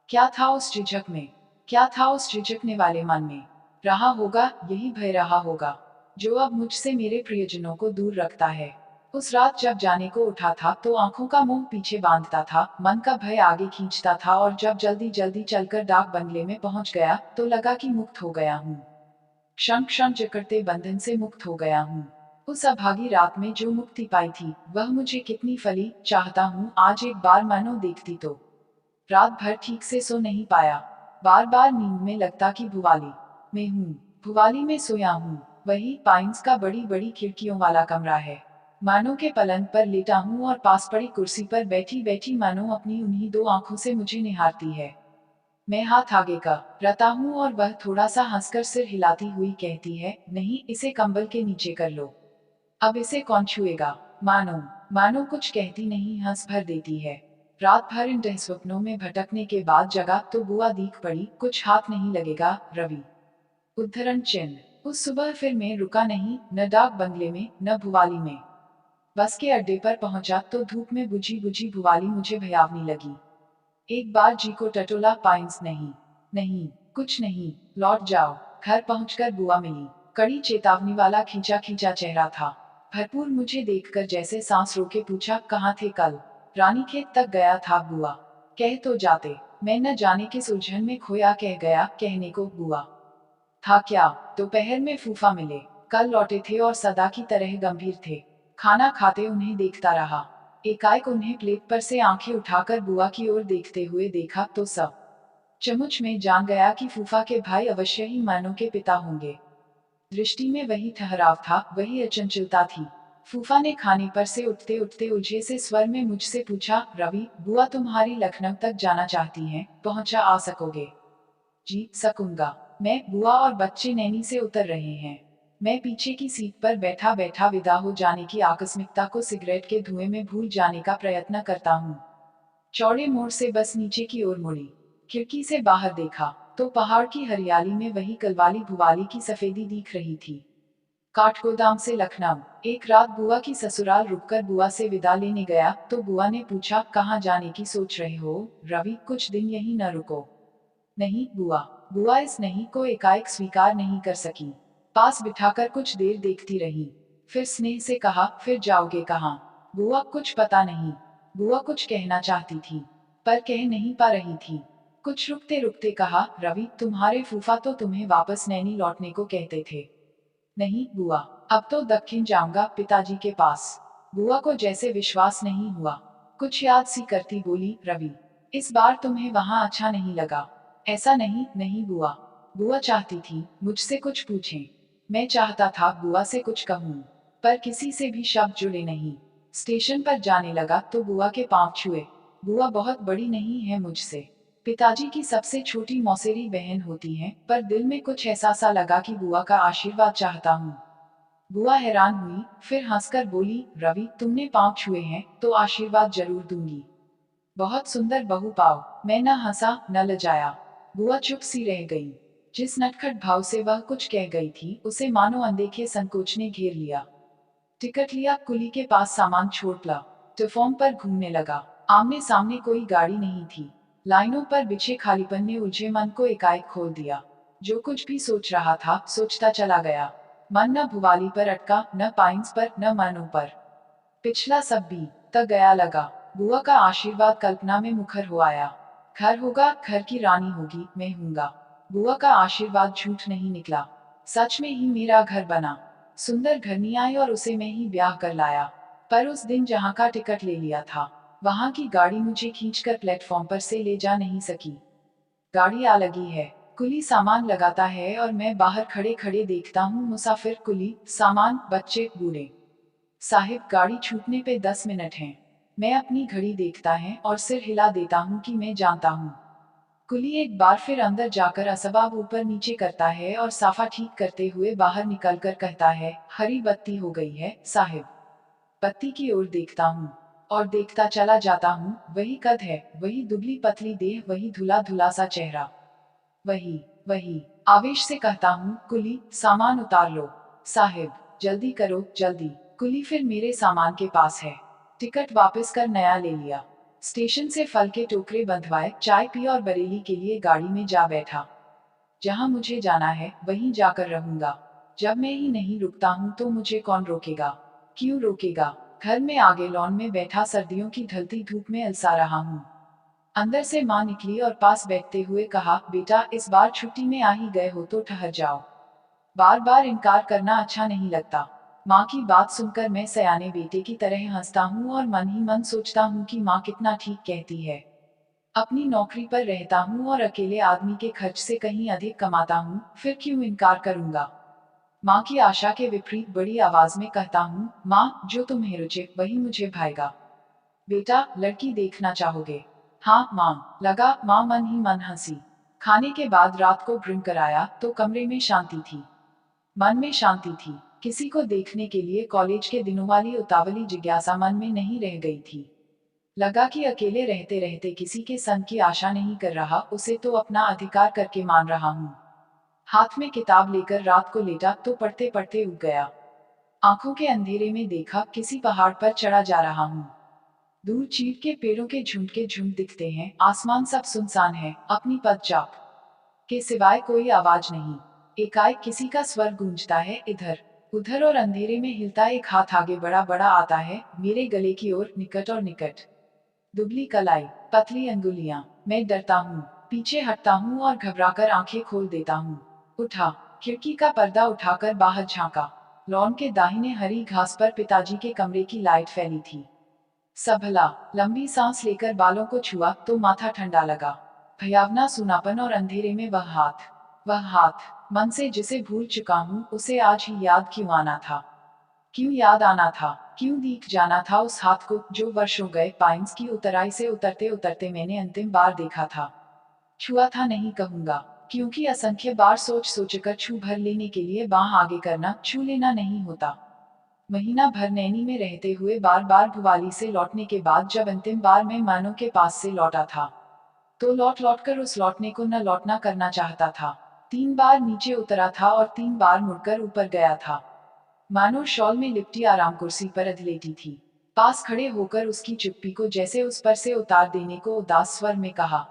क्या था उस झिझक में? क्या था उस झिझकने वाले मन में? रहा होगा, यही भय रहा होगा, जो अब मुझसे मेरे प्रियजनों को दूर रखता है। उस रात जब जाने को उठा था तो आंखों का मुंह पीछे बांधता था, मन का भय आगे खींचता था और जब जल्दी जल्दी चलकर डाक बंगले में पहुंच गया तो लगा कि मुक्त हो गया हूँ। क्षण क्षण जकड़ते बंधन से मुक्त हो गया हूँ। उस अभागी रात में जो मुक्ति पाई थी, वह मुझे कितनी फली, चाहता हूँ आज एक बार मानो देखती तो। रात भर ठीक से सो नहीं पाया। बार बार नींद में लगता कि भुवाली में हूँ। भुवाली में सोया हूँ। वही पाइन्स का बड़ी बड़ी खिड़कियों वाला कमरा है। मानो के पलंग पर लेटा हूँ और पास पड़ी कुर्सी पर बैठी बैठी मानो अपनी उन्हीं दो आंखों से मुझे निहारती है। मैं हाथ आगे का रता हूँ और वह थोड़ा सा हंसकर सिर हिलाती हुई कहती है, नहीं, इसे कंबल के नीचे कर लो। अब इसे कौन छुएगा? मानो मानो कुछ कहती नहीं, हंस भर देती है। रात भर इन स्वप्नों में भटकने के बाद जगा तो बुआ दीख पड़ी, कुछ हाथ नहीं लगेगा रवि। उद्धरण चिन्ह। उस सुबह फिर मैं रुका नहीं, न डाक बंगले में, न भुवाली में। बस के अड्डे पर पहुंचा तो धूप में बुझी बुझी भुवाली मुझे भयावनी लगी। एक बार जी को टटोला, पाइंस नहीं नहीं, कुछ नहीं, लौट जाओ। घर पहुंचकर बुआ मिली। कड़ी चेतावनी वाला खींचा खींचा चेहरा था। भरपूर मुझे देखकर जैसे सांस रोके पूछा, कहाँ थे कल? रानीखेत तक गया था बुआ। कह तो जाते। मैं न जाने किस उलझन में खोया कह गया, कहने को बुआ। था क्या? दोपहर में फूफा मिले, कल लौटे थे और सदा की तरह गंभीर थे। खाना खाते उन्हें देखता रहा। एकाएक उन्हें प्लेट पर से आंखें उठाकर बुआ की ओर देखते हुए देखा तो सब चमुच में जान गया कि फूफा के भाई अवश्य ही मानो के पिता होंगे। दृष्टि में वही ठहराव था, वही अचंचलता थी। फूफा ने खाने पर से उठते उठते उलझे से स्वर में मुझसे पूछा, रवि, बुआ तुम्हारी लखनऊ तक जाना चाहती हैं, पहुंचा आ सकोगे? जी सकूंगा। मैं, बुआ और बच्चे नैनी से उतर रहे हैं। मैं पीछे की सीट पर बैठा बैठा विदा हो जाने की आकस्मिकता को सिगरेट के धुएं में भूल जाने का प्रयत्न करता हूँ। चौड़े मोड़ से बस नीचे की ओर मुड़ी, खिड़की से बाहर देखा तो पहाड़ की हरियाली में वही कलवाली भुवाली की सफेदी दिख रही थी। काठगोदाम से लखनऊ। एक रात बुआ की ससुराल रुककर बुआ से विदा लेने गया तो बुआ ने पूछा, कहाँ जाने की सोच रहे हो रवि, कुछ दिन यहीं न रुको? नहीं बुआ। बुआ इस नहीं को एकाएक स्वीकार नहीं कर सकी। पास बिठाकर कुछ देर देखती रही, फिर स्नेह से कहा, फिर जाओगे कहाँ? बुआ, कुछ पता नहीं। बुआ कुछ कहना चाहती थी पर कह नहीं पा रही थी। कुछ रुकते रुकते कहा, रवि, तुम्हारे फूफा तो तुम्हें वापस नैनी लौटने को कहते थे। नहीं बुआ, अब तो दक्षिण जाऊंगा पिताजी के पास। बुआ को जैसे विश्वास नहीं हुआ। कुछ याद सी करती बोली, रवि, इस बार तुम्हें वहां अच्छा नहीं लगा? ऐसा नहीं, नहीं बुआ। बुआ चाहती थी मुझसे कुछ पूछें। मैं चाहता था बुआ से कुछ कहूँ, पर किसी से भी शब्द जुड़े नहीं। स्टेशन पर जाने लगा तो बुआ के पांव छुए। बुआ बहुत बड़ी नहीं है मुझसे। पिताजी की सबसे छोटी मौसेरी बहन होती हैं, पर दिल में कुछ ऐसा सा लगा कि बुआ का आशीर्वाद चाहता हूँ। बुआ हैरान हुई, फिर हंसकर बोली, रवि, तुमने पांव छुए हैं तो आशीर्वाद जरूर दूंगी। बहुत सुंदर बहू पाओ। मैं न हंसा न लजाया। बुआ चुप सी रह गई। जिस नटखट भाव से वह कुछ कह गई थी उसे मानो अनदेखे संकोच ने घेर लिया। टिकट लिया, कुली के पास सामान छोड़ ला, प्लेटफॉर्म पर घूमने लगा। आमने सामने कोई गाड़ी नहीं थी। लाइनों पर बिछे खालीपन ने उलझे मन को एकाएक खोल दिया। जो कुछ भी सोच रहा था सोचता चला गया। मन न भुवाली पर अटका, न पाइंस पर, न मरनों पर। पिछला सब भी तक गया लगा। बुआ का आशीर्वाद कल्पना में मुखर हो आया। घर होगा, घर की रानी होगी, मैं हूंगा। बुआ का आशीर्वाद झूठ नहीं निकला। सच में ही मेरा घर बना। सुंदर घरनी आई और उसे मैं ही ब्याह कर लाया। पर उस दिन जहाँ का टिकट ले लिया था, वहाँ की गाड़ी मुझे खींचकर प्लेटफॉर्म पर से ले जा नहीं सकी। गाड़ी आ लगी है। कुली सामान लगाता है और मैं बाहर खड़े खड़े देखता हूँ मुसाफिर, कुली, सामान, बच्चे, बूढ़े। साहिब, गाड़ी छूटने पे 10 मिनट हैं। मैं अपनी घड़ी देखता है और सिर हिला देता हूँ कि मैं जानता हूँ। कुली एक बार फिर अंदर जाकर असबाब ऊपर नीचे करता है और साफा ठीक करते हुए बाहर निकलकर कहता है, हरी बत्ती हो गई है साहिब। बत्ती की ओर देखता हूँ और देखता चला जाता हूँ। वही कद है, वही दुबली पतली देह, वही धुला धुला सा चेहरा। वही वही आवेश से कहता हूँ, कुली, सामान उतार लो साहिब, जल्दी करो जल्दी। कुली फिर मेरे सामान के पास है। टिकट वापस कर नया ले लिया। स्टेशन से फल के टोकरे बंधवाए, चाय पी और बरेली के लिए गाड़ी में जा बैठा। जहाँ मुझे जाना है वहीं जाकर रहूंगा। जब मैं ही नहीं रुकता हूँ तो मुझे कौन रोकेगा? क्यों रोकेगा? घर में आगे लॉन में बैठा सर्दियों की ढलती धूप में अलसा रहा हूँ। अंदर से माँ निकली और पास बैठते हुए कहा, बेटा, इस बार छुट्टी में आ ही गए हो तो ठहर जाओ। बार बार इनकार करना अच्छा नहीं लगता। माँ की बात सुनकर मैं सयाने बेटे की तरह हंसता हूँ और मन ही मन सोचता हूँ कि माँ कितना ठीक कहती है। अपनी नौकरी पर रहता हूँ और अकेले आदमी के खर्च से कहीं अधिक कमाता हूँ, फिर क्यों इनकार करूँगा? माँ की आशा के विपरीत बड़ी आवाज में कहता हूँ, माँ, जो तुम्हें रुचे वही मुझे भाएगा। बेटा, लड़की देखना चाहोगे? हाँ माँ, लगा। माँ मन ही मन हंसी। खाने के बाद रात को ड्रिंक कराया तो कमरे में शांति थी। मन में शांति थी। किसी को देखने के लिए कॉलेज के दिनों वाली उतावली जिज्ञासा मन में नहीं रह गई थी। लगा कि अकेले रहते रहते किसी के संग की आशा नहीं कर रहा, उसे तो अपना अधिकार करके मान रहा हूँ। हाथ में किताब लेकर रात को लेटा तो पढ़ते पढ़ते उग गया। आंखों के अंधेरे में देखा किसी पहाड़ पर चढ़ा जा रहा हूँ। दूर चीड़ के पेड़ों के झुंड दिखते हैं, आसमान सब सुनसान है, अपनी पदचाप के सिवाय कोई आवाज नहीं। एकाएक किसी का स्वर गूंजता है, इधर उधर, और अंधेरे में हिलता एक हाथ आगे बड़ा बड़ा आता है, मेरे गले की ओर, निकट और निकट। दुबली कलाई, पतली अंगुलियां। मैं डरता हूँ, पीछे हटता हूँ और घबराकर आंखें खोल देता हूँ। उठा, खिड़की का पर्दा उठाकर बाहर झांका। लॉन के दाहिने हरी घास पर पिताजी के कमरे की लाइट फैली थी। संभला, लंबी सांस लेकर बालों को छुआ तो माथा ठंडा लगा। भयावना सुनापन और अंधेरे में वह हाथ, मन से जिसे भूल चुका हूँ, उसे आज ही याद क्यों आना था? क्यों याद आना था? क्यों दिख जाना था उस हाथ को जो वर्षों गए पाइन्स की उतराई से उतरते उतरते मैंने अंतिम बार देखा था? छुआ था नहीं कहूंगा, क्योंकि असंख्य बार सोच सोचकर छू भर लेने के लिए बांह आगे करना छू लेना नहीं होता। महीना भर नैनी में रहते हुए बार बार भुवाली से लौटने के बाद जब अंतिम बार मैं मानो के पास से लौटा था, तो लौट लौट कर उस लौटने को न लौटना करना चाहता था। 3 बार नीचे उतरा था और 3 बार मुड़कर ऊपर गया था। मानो शॉल में लिपटी आराम कुर्सी पर अधलेटी थी। पास खड़े होकर उसकी चुप्पी को जैसे उस पर से उतार देने को उदास स्वर में कहा,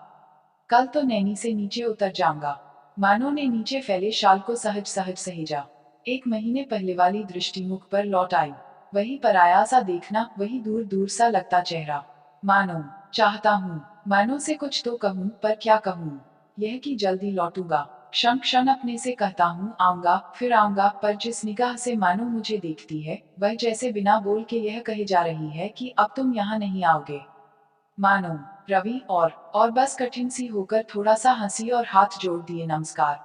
कल तो नैनी से नीचे उतर जाऊंगा। मानो ने नीचे फैले शाल को सहज सहज सहेजा। 1 महीने पहले वाली दृष्टि मुख पर लौट आई। वही पराया सा देखना, वही दूर दूर सा लगता चेहरा। मानो, चाहता हूँ, मानो से कुछ तो कहूँ, पर क्या कहूँ? यह कि जल्दी लौटूंगा। क्षण क्षण अपने से कहता हूँ आऊंगा, फिर आऊंगा, पर जिस निगाह से मानो मुझे देखती है, वह जैसे बिना बोल के यह कहे जा रही है कि अब तुम यहाँ नहीं आओगे। मानो, रवि, और बस कठिन सी होकर थोड़ा सा हंसी और हाथ जोड़ दिए नमस्कार।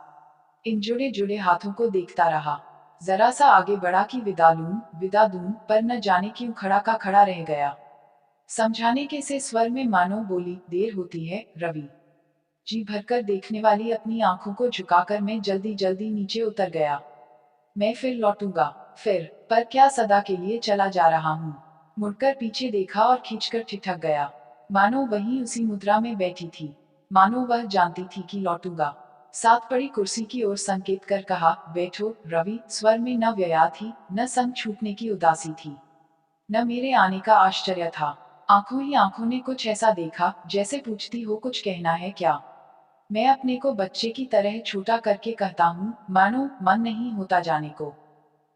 इन जुड़े जुड़े हाथों को देखता रहा। जरा सा आगे बढ़ा कि विदा दूं, पर न जाने क्यों खड़ा का खड़ा रह गया। समझाने के से स्वर में मानो बोली, देर होती है रवि। जी भरकर देखने वाली अपनी आंखों को झुकाकर मैं जल्दी जल्दी नीचे उतर गया। मैं फिर लौटूंगा, फिर, पर क्या सदा के लिए चला जा रहा हूँ? मुड़कर पीछे देखा और खींचकर ठिठक गया। मानो वही उसी मुद्रा में बैठी थी। मानो वह जानती थी कि लौटूंगा। साथ पड़ी कुर्सी की ओर संकेत कर कहा, बैठो रवि। स्वर में न व्यया थी, न संग छूटने की उदासी थी, न मेरे आने का आश्चर्य था। आंखों ही आंखों ने कुछ ऐसा देखा जैसे पूछती हो, कुछ कहना है क्या? मैं अपने को बच्चे की तरह छोटा करके कहता हूँ, मानो मन नहीं होता जाने को।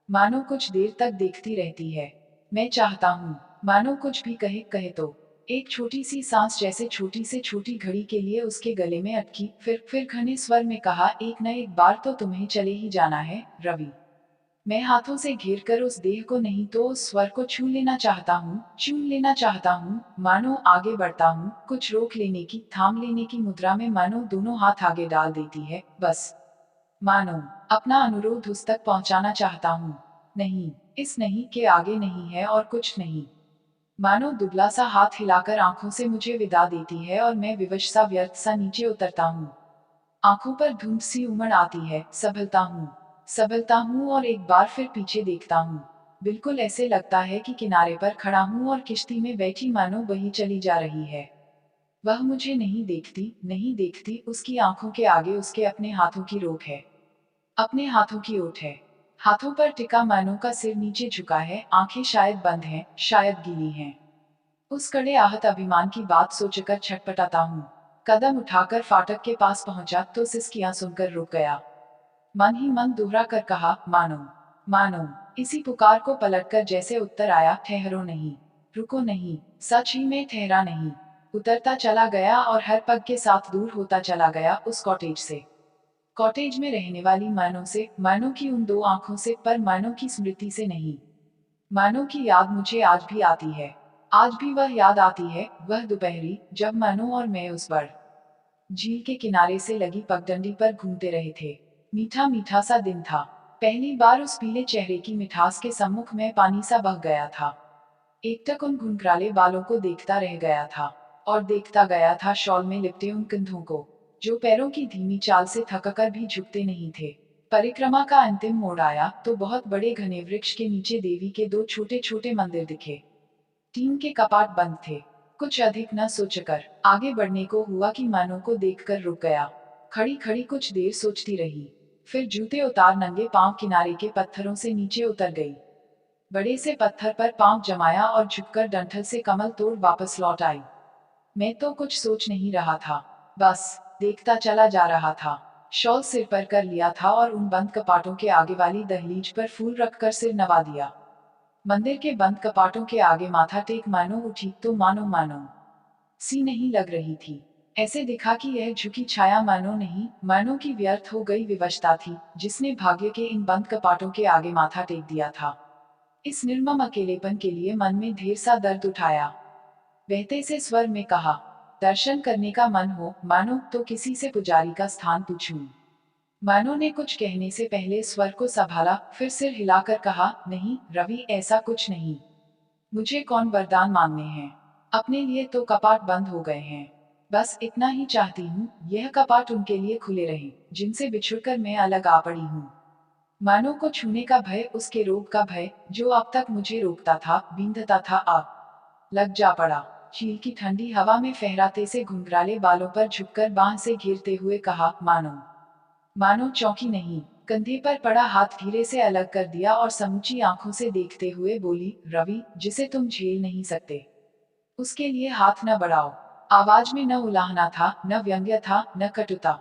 मानो कुछ देर तक देखती रहती है। मैं चाहता हूँ, मानो कुछ भी कहे कहे तो। एक छोटी सी सांस जैसे छोटी से छोटी घड़ी के लिए उसके गले में अटकी, फिर घने स्वर में कहा, एक न एक बार तो तुम्हें चले ही जाना है रवि। मैं हाथों से घेर कर उस देह को नहीं तो उस स्वर को छू लेना चाहता हूँ, चूम लेना चाहता हूँ। मानो आगे बढ़ता हूँ, कुछ रोक लेने की, थाम लेने की मुद्रा में मानो दोनों हाथ आगे डाल देती है, बस। मानो अपना अनुरोध उस तक पहुंचाना चाहता हूँ। नहीं, इस नहीं के आगे नहीं है और कुछ नहीं। मानो दुबला सा हाथ हिलाकर आंखों से मुझे विदा देती है और मैं विवश सा व्यर्थ सा नीचे उतरता हूँ। आंखों पर धुंध सी उमड़ आती है, संभलता हूँ और एक बार फिर पीछे देखता हूँ। बिल्कुल ऐसे लगता है कि किनारे पर खड़ा हूँ और किश्ती में बैठी मानो बही चली जा रही है। वह मुझे नहीं देखती, उसकी आंखों के आगे उसके अपने हाथों की रोक है, अपने हाथों की ओट है। हाथों पर टिका मानो का सिर नीचे झुका है, आंखें शायद बंद हैं, शायद गीली हैं। उस कड़े आहत अभिमान की बात सोचकर छटपटाता हूँ। कदम उठाकर फाटक के पास पहुंचा तो सिसकियां सुनकर रुक गया। मन ही मन दोहरा कर कहा, मानो। इसी पुकार को पलटकर जैसे उत्तर आया, ठहरो नहीं, रुको नहीं। सच ही में ठहरा नहीं। उतरता चला गया और हर पग के साथ दूर होता चला गया उस कॉटेज से। कॉटेज में रहने वाली मानो से, मानो की उन 2 आंखों से, पर मानो की स्मृति से नहीं। मानो की याद मुझे आज भी आती है। आज भी वह याद आती है, वह दोपहरी, जब मानो और मैं उस बड़ झील के किनारे से लगी पगडंडी पर घूमते रहे थे। मीठा मीठा सा दिन था। पहली बार उस पीले चेहरे की मिठास के सम्मुख में पानी सा बह गया था। एकटक उन घुंघराले बालों को देखता रह गया था, और देखता गया था शॉल में लिपटे उन कंधों को, जो पैरों की धीमी चाल से थककर भी झुकते नहीं थे। परिक्रमा का अंतिम मोड़ आया तो बहुत बड़े घने वृक्ष के नीचे देवी के 2 छोटे छोटे मंदिर दिखे। टीन के कपाट बंद थे। कुछ अधिक न सोचकर आगे बढ़ने को हुआ कि मानो को देखकर रुक गया। खड़ी खड़ी कुछ देर सोचती रही, फिर जूते उतार नंगे पांव किनारे के पत्थरों से नीचे उतर गई। बड़े से पत्थर पर पांव जमाया और झुककर डंठल से कमल तोड़ वापस लौट आई। मैं तो कुछ सोच नहीं रहा था, बस देखता चला जा रहा था। शॉल सिर पर कर लिया था और उन बंद कपाटों के आगे वाली दहलीज पर फूल रखकर सिर नवा दिया। मंदिर के बंद कपाटों के आगे माथा टेक मानो उठी तो मानो सी नहीं लग रही थी। ऐसे दिखा कि यह झुकी छाया मानो नहीं, मानो की व्यर्थ हो गई विवशता थी, जिसने भाग्य के इन बंद कपाटों के आगे माथा टेक दिया था। इस निर्मम अकेलेपन के लिए मन में ढेर सा दर्द उठाया। बहते से स्वर में कहा, दर्शन करने का मन हो मानो तो किसी से पुजारी का स्थान पूछूं। मानो ने कुछ कहने से पहले स्वर को संभाला, फिर सिर हिलाकर कहा, नहीं रवि, ऐसा कुछ नहीं। मुझे कौन वरदान मांगने हैं? अपने लिए तो कपाट बंद हो गए हैं। बस इतना ही चाहती हूँ, यह कपाट उनके लिए खुले रहे, जिनसे बिछुड़कर मैं अलग आ पड़ी हूँ। मानो को छूने का भय, उसके रोग का भय, जो अब तक मुझे रोकता था, बींधता था, अब लग जा पड़ा। चील की ठंडी हवा में फहराते से घुंघराले बालों पर झुककर बांह से घेरते हुए कहा, मानो। मानो चौंकी नहीं, कंधे पर पड़ा हाथ धीरे से अलग कर दिया और समूची आंखों से देखते हुए बोली, रवि, जिसे तुम झेल नहीं सकते उसके लिए हाथ न बढ़ाओ। आवाज में न उलाहना था, न व्यंग्य था, न कटुता।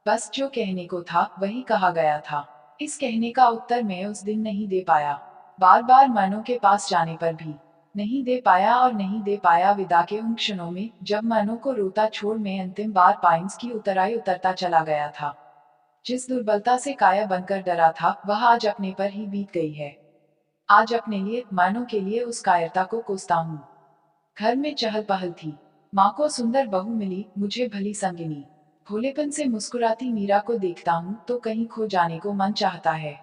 बस जो कहने को था वही कहा गया था। इस कहने का उत्तर मैं उस दिन नहीं दे पाया। बार बार मानो के पास जाने पर भी नहीं दे पाया, और नहीं दे पाया विदा के उन क्षणों में, जब मानो को रोता छोड़ मैं अंतिम बार पाइन्स की उतराई उतरता चला गया था। जिस दुर्बलता से काया बनकर डरा था, वह आज अपने पर ही बीत गई है। आज अपने लिए, मानो के लिए उस कायरता को कोसता हूँ। घर में चहल पहल थी। माँ को सुंदर बहू मिली, मुझे भली संगिनी। भोलेपन से मुस्कुराती मीरा को देखता हूँ तो कहीं खो जाने को मन चाहता है।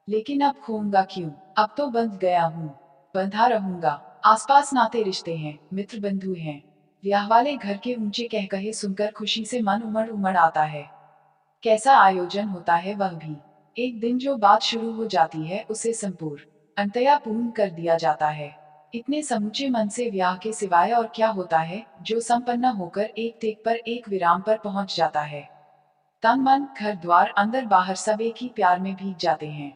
लेकिन अब खोऊंगा क्यों? अब तो बंध गया हूँ, बंधा रहूंगा। आसपास नाते रिश्ते हैं, मित्र बंधु हैं। ब्याह वाले घर के ऊंचे कहकहे सुनकर खुशी से मन उमड़ उमड़ आता है। कैसा आयोजन होता है वह भी। एक दिन जो बात शुरू हो जाती है उसे संपूर्ण अंतया पूर्ण कर दिया जाता है। इतने समूचे मन से ब्याह के सिवाय और क्या होता है, जो संपन्न होकर एक टेक पर एक विराम पर पहुंच जाता है। तन मन घर द्वार अंदर बाहर सब एक ही प्यार में भीग जाते हैं।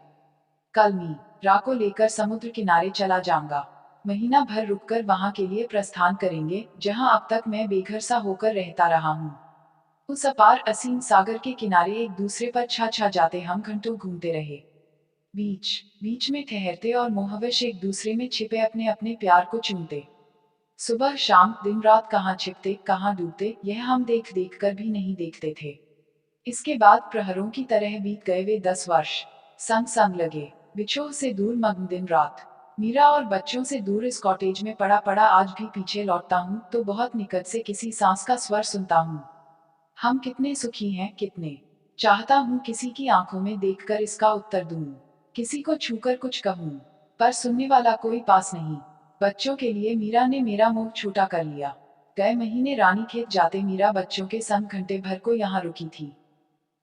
कल मी रा को लेकर समुद्र किनारे चला जाऊंगा। महीना भर रुककर वहां के लिए प्रस्थान करेंगे, जहां अब तक मैं बेघर सा होकर रहता रहा हूँ। उस अपार असीम सागर के किनारे एक दूसरे पर छा छा जाते हम घंटों घूमते रहे। बीच बीच में ठहरते और मोहवश एक दूसरे में छिपे अपने अपने प्यार को चूमते। सुबह शाम दिन रात कहाँ छिपते कहाँ डूबते, यह हम देख देख कर भी नहीं देखते थे। इसके बाद प्रहरों की तरह बीत गए वे 10 वर्ष। संग संग लगे, बिछोह से दूर मग्न दिन रात। मीरा और बच्चों से दूर इस कॉटेज में पड़ा पड़ा आज भी पीछे लौटता हूँ तो बहुत निकट से किसी सांस का स्वर सुनता हूँ। हम कितने सुखी हैं, कितने। चाहता हूँ किसी की आंखों में देखकर इसका उत्तर दूं, किसी को छूकर कुछ कहूँ, पर सुनने वाला कोई पास नहीं। बच्चों के लिए मीरा ने मेरा मुंह छोटा कर लिया। गए महीने रानीखेत जाते मीरा बच्चों के संग घंटे भर को यहाँ रुकी थी।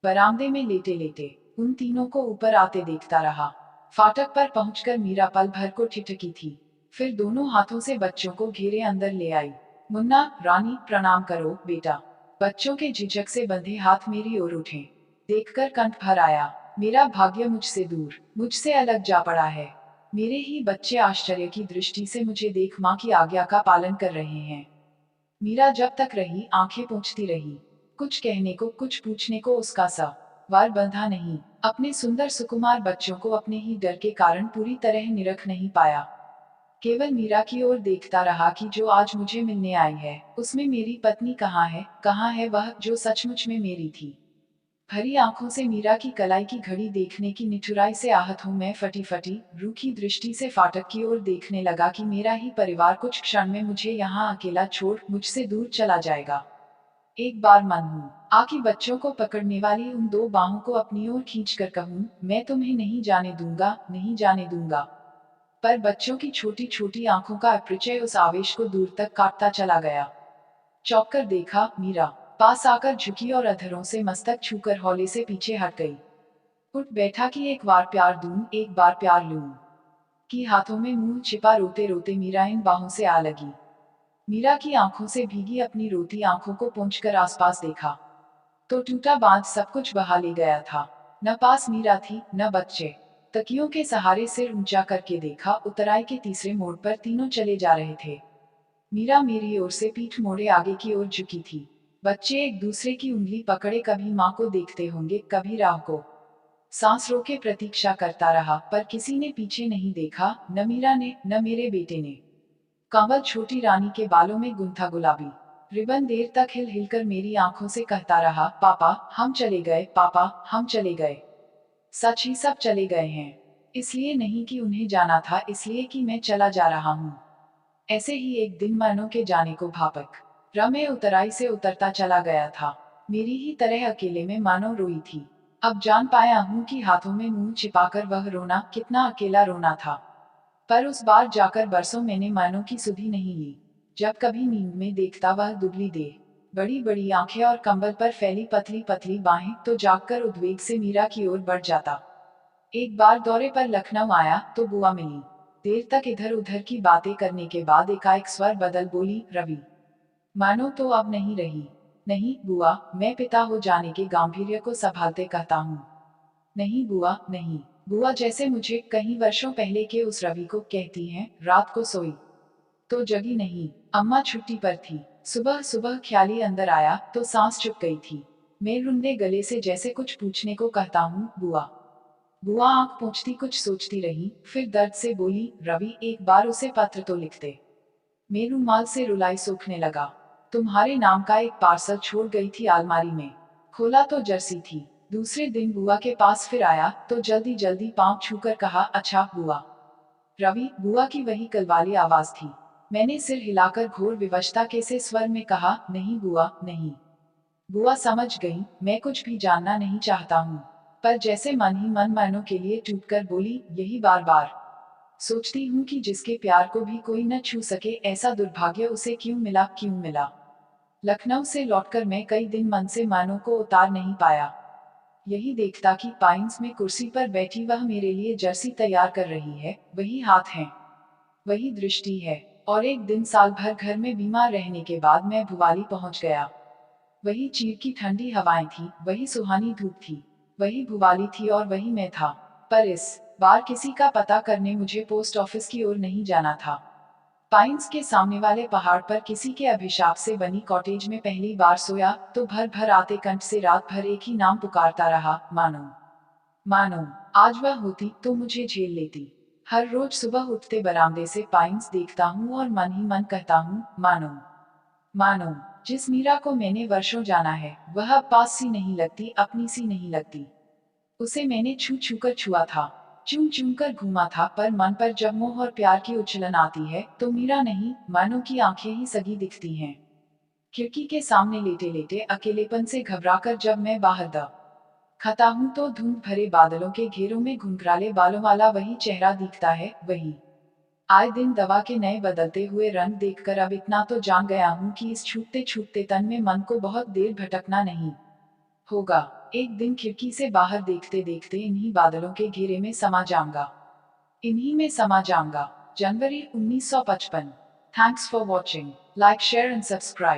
बरामदे में लेटे लेटे उन तीनों को ऊपर आते देखता रहा। फाटक पर पहुंचकर मीरा पल भर को ठिठकी थी, फिर दोनों हाथों से बच्चों को घेरे अंदर ले आई। मुन्ना, रानी, प्रणाम करो बेटा। बच्चों के झिझक से बंधे हाथ मेरी ओर उठे। देखकर कंठ भर आया। मेरा भाग्य मुझसे दूर, मुझसे अलग जा पड़ा है। मेरे ही बच्चे आश्चर्य की दृष्टि से मुझे देख माँ की आज्ञा का पालन कर रहे हैं। मीरा जब तक रही आंखें पोंछती रही। कुछ कहने को, कुछ पूछने को उसका वार बंधा नहीं। अपने सुंदर सुकुमार बच्चों को अपने ही डर के कारण पूरी तरह निरख नहीं पाया। केवल मीरा की ओर देखता रहा कि जो आज मुझे मिलने आई है, उसमें मेरी पत्नी कहाँ है वह जो सचमुच में मेरी थी। भरी आंखों से मीरा की कलाई की घड़ी देखने की निठुराई से आहत हूँ मैं। फटी फटी रूखी दृष्टि से फाटक की ओर देखने लगा कि मेरा ही परिवार कुछ क्षण में मुझे यहाँ अकेला छोड़ मुझसे दूर चला जाएगा। एक बार मन हूँ आकी बच्चों को पकड़ने वाली उन दो बाहों को अपनी ओर खींच कर कहूँ, मैं तुम्हें नहीं जाने दूंगा, नहीं जाने दूंगा। पर बच्चों की छोटी छोटी आंखों का अपरिचय उस आवेश को दूर तक काटता चला गया। चौंक कर देखा, मीरा पास आकर झुकी और अधरों से मस्तक छूकर हौले से पीछे हट गई। उठ बैठा कि एक बार प्यार दूं, एक बार प्यार लूं। कि हाथों में मुंह छिपा रोते रोते मीरा इन बाहों से आ लगी। मीरा की आंखों से भीगी अपनी रोती आंखों को पोंछकर आसपास देखा तो टूटा बांध सब कुछ बहा ले गया था। न पास मीरा थी, न बच्चे। तकियों के सहारे सिर ऊंचा करके देखा, उतराई के तीसरे मोड़ पर तीनों चले जा रहे थे। मीरा मेरी ओर से पीठ मोड़े आगे की ओर झुकी थी। बच्चे एक दूसरे की उंगली पकड़े कभी माँ को देखते होंगे, कभी राह को। सांस रोके प्रतीक्षा करता रहा, पर किसी ने पीछे नहीं देखा, न मीरा ने, न मेरे बेटे ने। कंवल छोटी रानी के बालों में गुंथा गुलाबी, रिबन देर तक हिल हिलकर मेरी आंखों से कहता रहा, पापा हम चले गए, पापा हम चले गए। सच ही सब चले गए हैं। इसलिए नहीं कि उन्हें जाना था, इसलिए कि मैं चला जा रहा हूँ। ऐसे ही एक दिन मानो के जाने को भापक रमे उतराई से उतरता चला गया था। मेरी ही तरह अकेले में मानो रोई थी। अब जान पाया हूँ कि हाथों में मुंह छिपाकर वह रोना कितना अकेला रोना था। पर उस बार जाकर बरसों मैंने मानो की सुधि नहीं ली। जब कभी नींद में देखता वह दुबली देह, बड़ी बड़ी आंखें और कंबल पर फैली पतली पतली बाहें, तो जागकर उद्वेग से मीरा की ओर बढ़ जाता। एक बार दौरे पर लखनऊ आया तो बुआ मिली। देर तक इधर उधर की बातें करने के बाद एकाएक स्वर बदल बोली, रवि मानो तो अब नहीं रही। नहीं बुआ, मैं पिता हो जाने के गांभीर्य को संभालते कहता हूँ। नहीं बुआ नहीं। बुआ जैसे मुझे कई वर्षों पहले के उस रवि को कहती हैं, रात को सोई तो जगी नहीं। अम्मा छुट्टी पर थी। सुबह सुबह ख्याली अंदर आया तो सांस चुप गई थी। मैं रुंधे गले से जैसे कुछ पूछने को कहता हूँ, बुआ। बुआ आंख पोंछती कुछ सोचती रही, फिर दर्द से बोली, रवि एक बार उसे पत्र तो लिख दे। मैं रुमाल से रुलाई सूखने लगा। तुम्हारे नाम का एक पार्सल छोड़ गई थी अलमारी में। खोला तो जर्सी थी। दूसरे दिन बुआ के पास फिर आया तो जल्दी जल्दी पांव छूकर कहा, अच्छा बुआ। रवि, बुआ की वही कल वाली आवाज थी। मैंने सिर हिलाकर घोर विवशता के से स्वर में कहा, नहीं बुआ नहीं। बुआ समझ गई, मैं कुछ भी जानना नहीं चाहता हूँ। पर जैसे मन ही मन मानो के लिए टूटकर बोली, यही बार बार सोचती हूँ कि जिसके प्यार को भी कोई न छू सके, ऐसा दुर्भाग्य उसे क्यों मिला, क्यों मिला। लखनऊ से लौटकर मैं कई दिन मन से मानो को उतार नहीं पाया। यही देखता कि पाइन्स में कुर्सी पर बैठी वह मेरे लिए जर्सी तैयार कर रही है, वही हाथ हैं, वही दृष्टि है। और एक दिन साल भर घर में बीमार रहने के बाद मैं भुवाली पहुंच गया। वही चीर की ठंडी हवाएं थी, वही सुहानी धूप थी, वही भुवाली थी और वही मैं था। पर इस बार किसी का पता करने मुझे पोस्ट ऑफिस की ओर नहीं जाना था। पाइन्स के सामने वाले पहाड़ पर किसी के अभिशाप से बनी कॉटेज में पहली बार सोया तो भर भर आते कंठ से रात भर एक ही नाम पुकारता रहा, मानो। मानो आज वह होती तो मुझे झेल लेती। हर रोज सुबह उठते बरामदे से पाइन्स देखता हूँ और मन ही मन कहता हूँ, मानो। मानो जिस मीरा को मैंने वर्षों जाना है, वह अब पास सी नहीं लगती, अपनी सी नहीं लगती। उसे मैंने छू छू कर छुआ था, चूम चूम कर घूमा था, पर मन पर जब मोह और प्यार की उछलन आती है तो मीरा नहीं, मानो की आंखें ही सगी दिखती हैं। खिड़की के सामने लेटे लेटे अकेलेपन से घबराकर जब मैं बाहर द खता हूँ तो धुंध भरे बादलों के घेरों में घुंघराले बालों वाला वही चेहरा दिखता है, वही। आए दिन दवा के नए बदलते हुए रंग देखकर अब इतना तो जान गया हूँ कि इस छूटते छूटते तन में मन को बहुत देर भटकना नहीं होगा। एक दिन खिड़की से बाहर देखते देखते इन्हीं बादलों के घेरे में समा जाऊंगा, इन्हीं में समा जाऊंगा। जनवरी 1955। Thanks for watching. Like share and subscribe.